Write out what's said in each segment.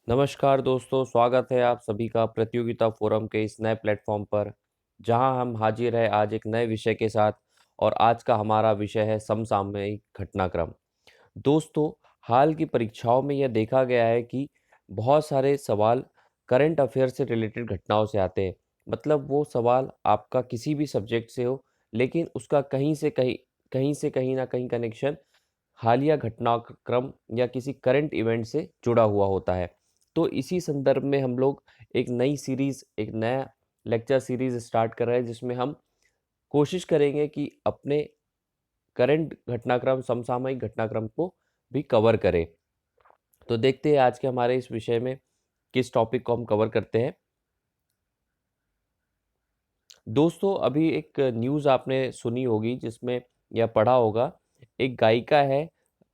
नमस्कार दोस्तों, स्वागत है आप सभी का प्रतियोगिता फोरम के इस नए प्लेटफॉर्म पर, जहां हम हाजिर है आज एक नए विषय के साथ। और आज का हमारा विषय है समसामयिक घटनाक्रम। दोस्तों, हाल की परीक्षाओं में यह देखा गया है कि बहुत सारे सवाल करंट अफेयर से रिलेटेड घटनाओं से आते हैं। मतलब वो सवाल आपका किसी भी सब्जेक्ट से हो, लेकिन उसका कहीं ना कहीं कनेक्शन हालिया घटनाक्रम या किसी करंट इवेंट से जुड़ा हुआ होता है। तो इसी संदर्भ में हम लोग एक नई सीरीज, एक नया लेक्चर सीरीज स्टार्ट कर रहे हैं, जिसमें हम कोशिश करेंगे कि अपने करंट घटनाक्रम, समसामयिक घटनाक्रम को भी कवर करें। तो देखते हैं आज के हमारे इस विषय में किस टॉपिक को हम कवर करते हैं। दोस्तों, अभी एक न्यूज़ आपने सुनी होगी, जिसमें या पढ़ा होगा, एक गायिका है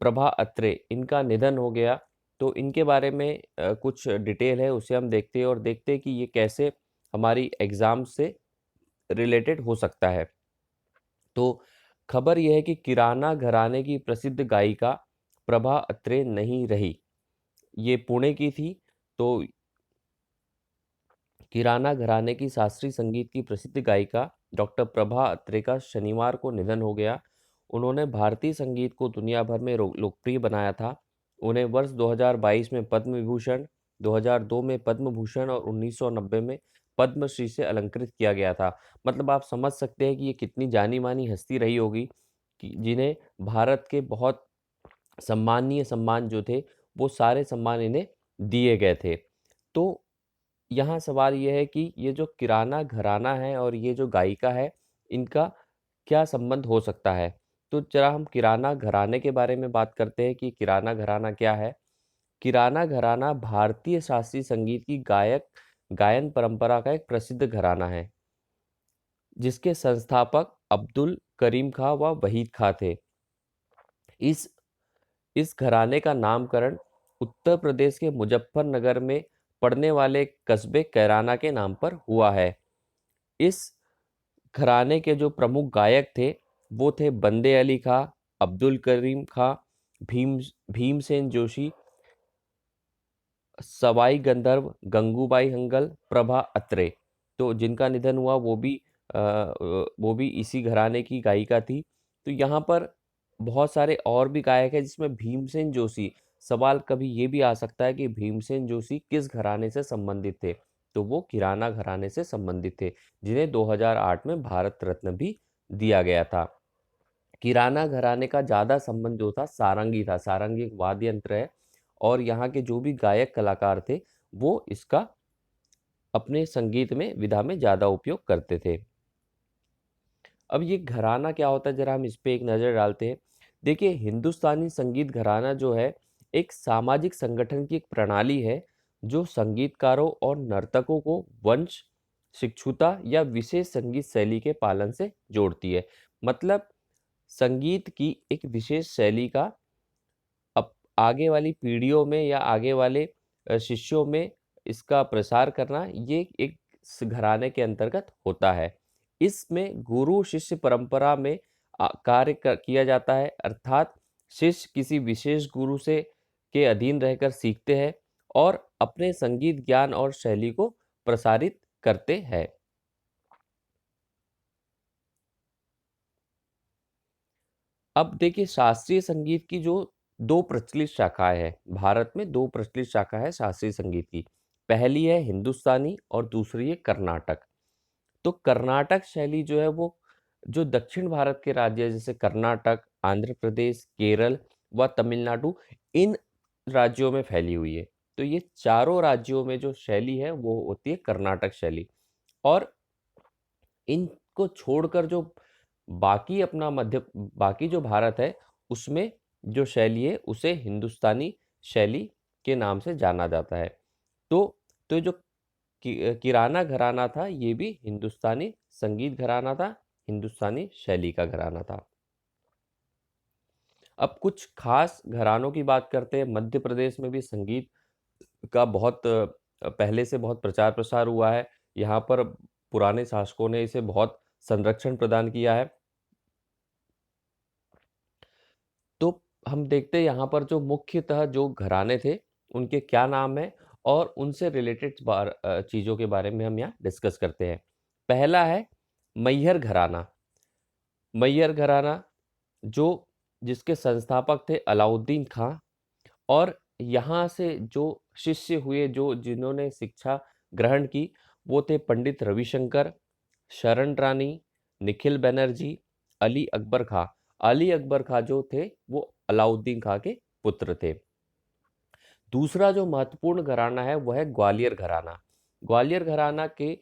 प्रभा अत्रे, इनका निधन हो गया। तो इनके बारे में कुछ डिटेल है, उसे हम देखते हैं और देखते हैं कि ये कैसे हमारी एग्ज़ाम से रिलेटेड हो सकता है। तो खबर यह है कि किराना घराने की प्रसिद्ध गायिका प्रभा अत्रे नहीं रही। ये पुणे की थी। तो किराना घराने की शास्त्रीय संगीत की प्रसिद्ध गायिका डॉक्टर प्रभा अत्रे का शनिवार को निधन हो गया। उन्होंने भारतीय संगीत को दुनिया भर में लोकप्रिय बनाया था। उन्हें वर्ष 2022 में पद्म विभूषण, 2002 में पद्म भूषण और 1990 में पद्मश्री से अलंकृत किया गया था। मतलब आप समझ सकते हैं कि ये कितनी जानी मानी हस्ती रही होगी, कि जिन्हें भारत के बहुत सम्मानीय सम्मान जो थे, वो सारे सम्मान इन्हें दिए गए थे। तो यहाँ सवाल ये है कि ये जो किराना घराना है और ये जो गायिका है, इनका क्या संबंध हो सकता है? तो ज़रा हम किराना घराने के बारे में बात करते हैं कि किराना घराना क्या है? किराना घराना भारतीय शास्त्रीय संगीत की गायन परंपरा का एक प्रसिद्ध घराना है, जिसके संस्थापक अब्दुल करीम खां व वहीद खां थे। इस इस घराने का नामकरण उत्तर प्रदेश के मुजफ्फरनगर में पड़ने वाले कस्बे कैराना के नाम पर हुआ है। इस घराने के जो प्रमुख गायक थे, वो थे बंदे अली खां, अब्दुल करीम खां, भीम भीमसेन जोशी, सवाई गंधर्व, गंगूबाई हंगल, प्रभा अत्रे। तो जिनका निधन हुआ वो भी इसी घराने की गायिका थी। तो यहाँ पर बहुत सारे और भी गायक हैं, जिसमें भीमसेन जोशी, सवाल कभी ये भी आ सकता है कि भीमसेन जोशी किस घराने से संबंधित थे? तो वो किराना घराने से संबंधित थे, जिन्हें 2008 में भारत रत्न भी दिया गया था। किराना घराने का ज़्यादा संबंध जो था सारंगी था। सारंगी एक वाद्य यंत्र है, और यहाँ के जो भी गायक कलाकार थे, वो इसका अपने संगीत में, विधा में ज़्यादा उपयोग करते थे। अब ये घराना क्या होता है, ज़रा हम इस पे एक नज़र डालते हैं। देखिए, हिंदुस्तानी संगीत घराना जो है, एक सामाजिक संगठन की एक प्रणाली है, जो संगीतकारों और नर्तकों को वंश, शिक्षुता या विशेष संगीत शैली के पालन से जोड़ती है। मतलब संगीत की एक विशेष शैली का अब आगे वाली पीढ़ियों में या आगे वाले शिष्यों में इसका प्रसार करना, ये एक घराने के अंतर्गत होता है। इसमें गुरु शिष्य परंपरा में किया जाता है, अर्थात शिष्य किसी विशेष गुरु से के अधीन रहकर सीखते हैं और अपने संगीत ज्ञान और शैली को प्रसारित करते हैं। अब देखिए, शास्त्रीय संगीत की जो 2 प्रचलित शाखाएँ हैं, भारत में 2 प्रचलित शाखा है शास्त्रीय संगीत की। पहली है हिंदुस्तानी और दूसरी है कर्नाटक। तो कर्नाटक शैली जो है, वो जो दक्षिण भारत के राज्य हैं, जैसे कर्नाटक, आंध्र प्रदेश, केरल व तमिलनाडु, इन राज्यों में फैली हुई है। तो ये चारों राज्यों में जो शैली है, वो होती है कर्नाटक शैली। और इनको छोड़कर जो बाकी जो भारत है, उसमें जो शैली है, उसे हिंदुस्तानी शैली के नाम से जाना जाता है। तो तो जो किराना घराना था, ये भी हिंदुस्तानी संगीत घराना था, हिंदुस्तानी शैली का घराना था। अब कुछ खास घरानों की बात करते हैं। मध्य प्रदेश में भी संगीत का पहले से बहुत प्रचार प्रसार हुआ है। यहाँ पर पुराने शासकों ने इसे बहुत संरक्षण प्रदान किया है। तो हम देखते हैं यहाँ पर जो मुख्यतः जो घराने थे, उनके क्या नाम हैं और उनसे रिलेटेड चीज़ों के बारे में हम यहाँ डिस्कस करते हैं। पहला है मैहर घराना। मैहर घराना जो जिसके संस्थापक थे अलाउद्दीन खां, और यहाँ से जो शिष्य हुए, जो जिन्होंने शिक्षा ग्रहण की, वो थे पंडित रविशंकर, शरण रानी, निखिल बनर्जी, अली अकबर खां। अली अकबर खां जो थे वो अलाउद्दीन खां के पुत्र थे। दूसरा जो महत्वपूर्ण घराना है वो है ग्वालियर घराना। ग्वालियर घराना के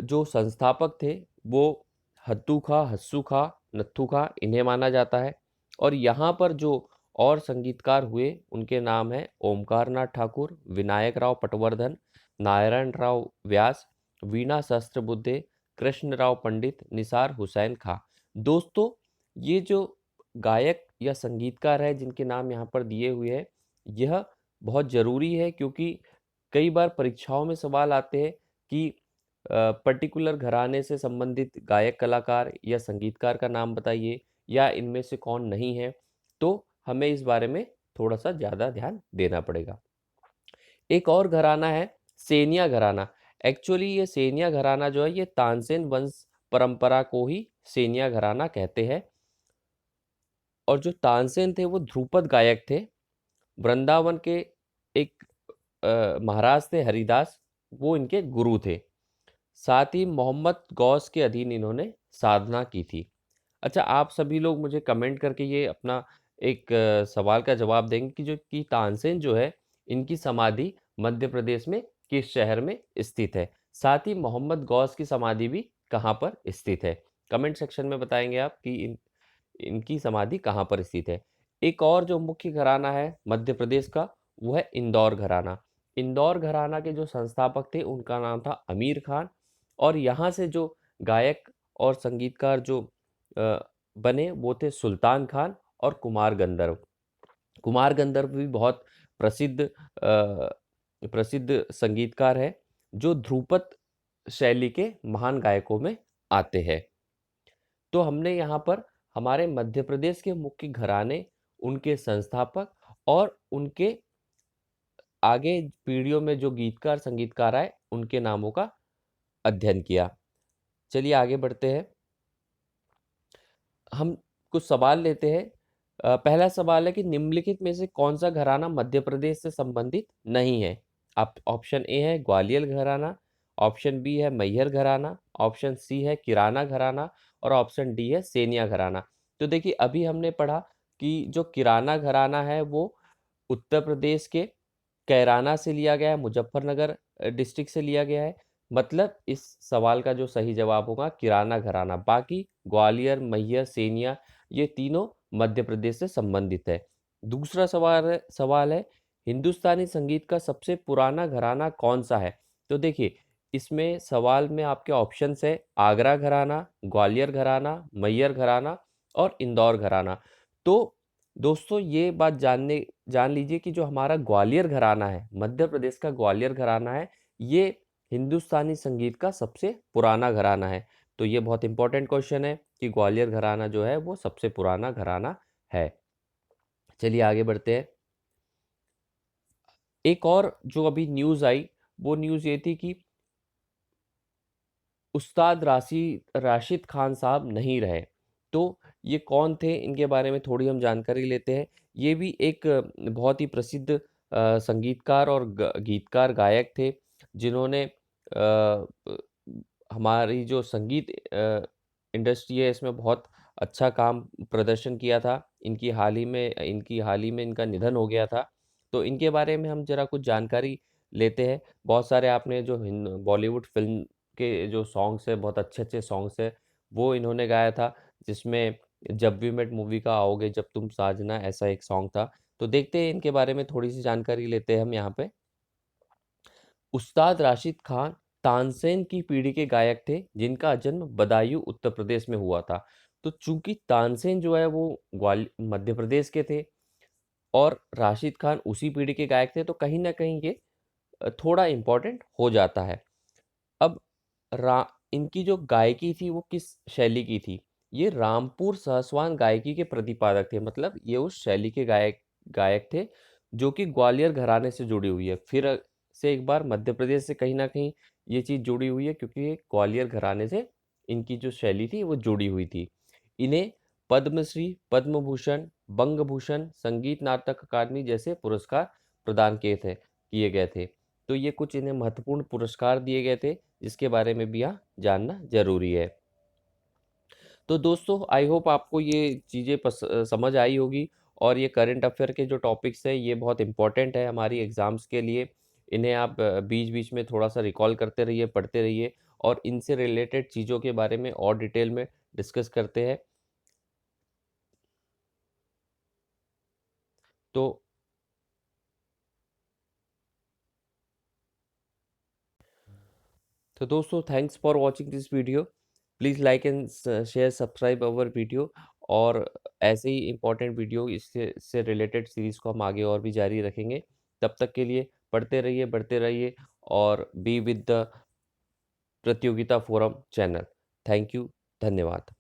जो संस्थापक थे वो हत्तू खां, हस्सू खां, नत्थू खां, इन्हें माना जाता है। और यहाँ पर जो और संगीतकार हुए उनके नाम है ओमकार नाथ ठाकुर, विनायक राव पटवर्धन, नारायण राव व्यास, वीणा सहस्त्रबुद्धे, कृष्ण राव पंडित, निसार हुसैन खां। दोस्तों, ये जो गायक या संगीतकार है जिनके नाम यहाँ पर दिए हुए हैं, यह बहुत ज़रूरी है, क्योंकि कई बार परीक्षाओं में सवाल आते हैं कि पर्टिकुलर घराने से संबंधित गायक कलाकार या संगीतकार का नाम बताइए, या इनमें से कौन नहीं है। तो हमें इस बारे में थोड़ा सा ज़्यादा ध्यान देना पड़ेगा। एक और घराना है सेनिया घराना। एक्चुअली ये सेनिया घराना जो है ये तानसेन वंश परंपरा को ही सेनिया घराना कहते हैं। और जो तानसेन थे वो ध्रुपद गायक थे। वृंदावन के एक महाराज थे हरिदास, वो इनके गुरु थे। साथ ही मोहम्मद गौस के अधीन इन्होंने साधना की थी। अच्छा, आप सभी लोग मुझे कमेंट करके ये अपना एक सवाल का जवाब देंगे कि जो कि तानसेन जो है, इनकी समाधि मध्य प्रदेश में किस शहर में स्थित है? साथ ही मोहम्मद गौस की समाधि भी कहाँ पर स्थित है? कमेंट सेक्शन में बताएंगे आप कि इनकी समाधि कहाँ पर स्थित है। एक और जो मुख्य घराना है मध्य प्रदेश का, वो है इंदौर घराना। इंदौर घराना के जो संस्थापक थे उनका नाम था अमीर खान, और यहाँ से जो गायक और संगीतकार जो बने वो थे सुल्तान खान और कुमार गंधर्व। कुमार गंधर्व भी बहुत प्रसिद्ध संगीतकार है, जो ध्रुपद शैली के महान गायकों में आते हैं। तो हमने यहाँ पर हमारे मध्य प्रदेश के मुख्य घराने, उनके संस्थापक और उनके आगे पीढ़ियों में जो गीतकार संगीतकार आए उनके नामों का अध्ययन किया। चलिए आगे बढ़ते हैं। हम कुछ सवाल लेते हैं। पहला सवाल है कि निम्नलिखित में से कौन सा घराना मध्य प्रदेश से संबंधित नहीं है? आप ऑप्शन ए है ग्वालियर घराना, ऑप्शन बी है मैहर घराना, ऑप्शन सी है किराना घराना, और ऑप्शन डी है सेनिया घराना। तो देखिए, अभी हमने पढ़ा कि जो किराना घराना है वो उत्तर प्रदेश के कैराना से लिया गया है, मुजफ्फरनगर डिस्ट्रिक्ट से लिया गया है। मतलब इस सवाल का जो सही जवाब होगा किराना घराना। बाकी ग्वालियर, मैहर, सेनिया, ये तीनों मध्य प्रदेश से संबंधित है। दूसरा सवाल है हिंदुस्तानी संगीत का सबसे पुराना घराना कौन सा है? तो देखिए, इसमें सवाल में आपके ऑप्शंस है आगरा घराना, ग्वालियर घराना, मैहर घराना और इंदौर घराना। तो दोस्तों, ये बात जान लीजिए कि जो हमारा ग्वालियर घराना है, मध्य प्रदेश का ग्वालियर घराना है, ये हिंदुस्तानी संगीत का सबसे पुराना घराना है। तो ये बहुत इंपॉर्टेंट क्वेश्चन है कि ग्वालियर घराना जो है वो सबसे पुराना घराना है। चलिए आगे बढ़ते हैं। एक और जो अभी न्यूज़ आई, वो न्यूज़ ये थी कि उस्ताद राशिद खान साहब नहीं रहे। तो ये कौन थे, इनके बारे में थोड़ी हम जानकारी लेते हैं। ये भी एक बहुत ही प्रसिद्ध संगीतकार और गीतकार गायक थे, जिन्होंने हमारी जो संगीत इंडस्ट्री है इसमें बहुत अच्छा काम प्रदर्शन किया था। इनकी हाल ही में इनका निधन हो गया था। तो इनके बारे में हम ज़रा कुछ जानकारी लेते हैं। बहुत सारे आपने जो बॉलीवुड फ़िल्म के जो सॉन्ग्स हैं, बहुत अच्छे-अच्छे सॉन्ग्स हैं, वो इन्होंने गाया था, जिसमें जब वी मेट मूवी का आओगे जब तुम साजना, ऐसा एक सॉन्ग था। तो देखते हैं इनके बारे में थोड़ी-सी जानकारी लेते हैं हम यहाँ पे। उस्ताद राशिद खान तानसेन की पीढ़ी के गायक थे, जिनका जन्म बदायूं उत्तर प्रदेश में हुआ था। तो चूंकि तानसेन जो है वो मध्य प्रदेश के थे और राशिद खान उसी पीढ़ी के गायक थे, तो कहीं ना कहीं ये थोड़ा इम्पोर्टेंट हो जाता है। अब रा इनकी जो गायकी थी वो किस शैली की थी? ये रामपुर सहसवान गायकी के प्रतिपादक थे। मतलब ये उस शैली के गायक गायक थे जो कि ग्वालियर घराने से जुड़ी हुई है। फिर से एक बार मध्य प्रदेश से कहीं न कहीं ये चीज़ जुड़ी हुई है क्योंकि ये ग्वालियर घराने से इनकी जो शैली थी वो जुड़ी हुई थी। इन्हें पद्मश्री, पद्म भूषण, बंग भूषण, संगीत नाटक अकादमी जैसे पुरस्कार प्रदान किए गए थे। तो ये कुछ इन्हें महत्वपूर्ण पुरस्कार दिए गए थे, जिसके बारे में भी यहाँ जानना ज़रूरी है। तो दोस्तों आई होप आपको ये चीज़ें समझ आई होगी और ये करंट अफ़ेयर के जो टॉपिक्स हैं ये बहुत इम्पोर्टेंट है हमारी एग्ज़ाम्स के लिए। इन्हें आप बीच-बीच में थोड़ा-सा रिकॉल करते रहिए, पढ़ते रहिए और इनसे रिलेटेड चीज़ों के बारे में और डिटेल में डिस्कस करते हैं। तो तो दोस्तों thanks for watching this video. Please like and share subscribe our video और ऐसे ही इम्पोर्टेंट वीडियो इससे रिलेटेड सीरीज़ को हम आगे और भी जारी रखेंगे। तब तक के लिए पढ़ते रहिए, बढ़ते रहिए और बी विद द प्रतियोगिता फोरम चैनल। थैंक यू, धन्यवाद।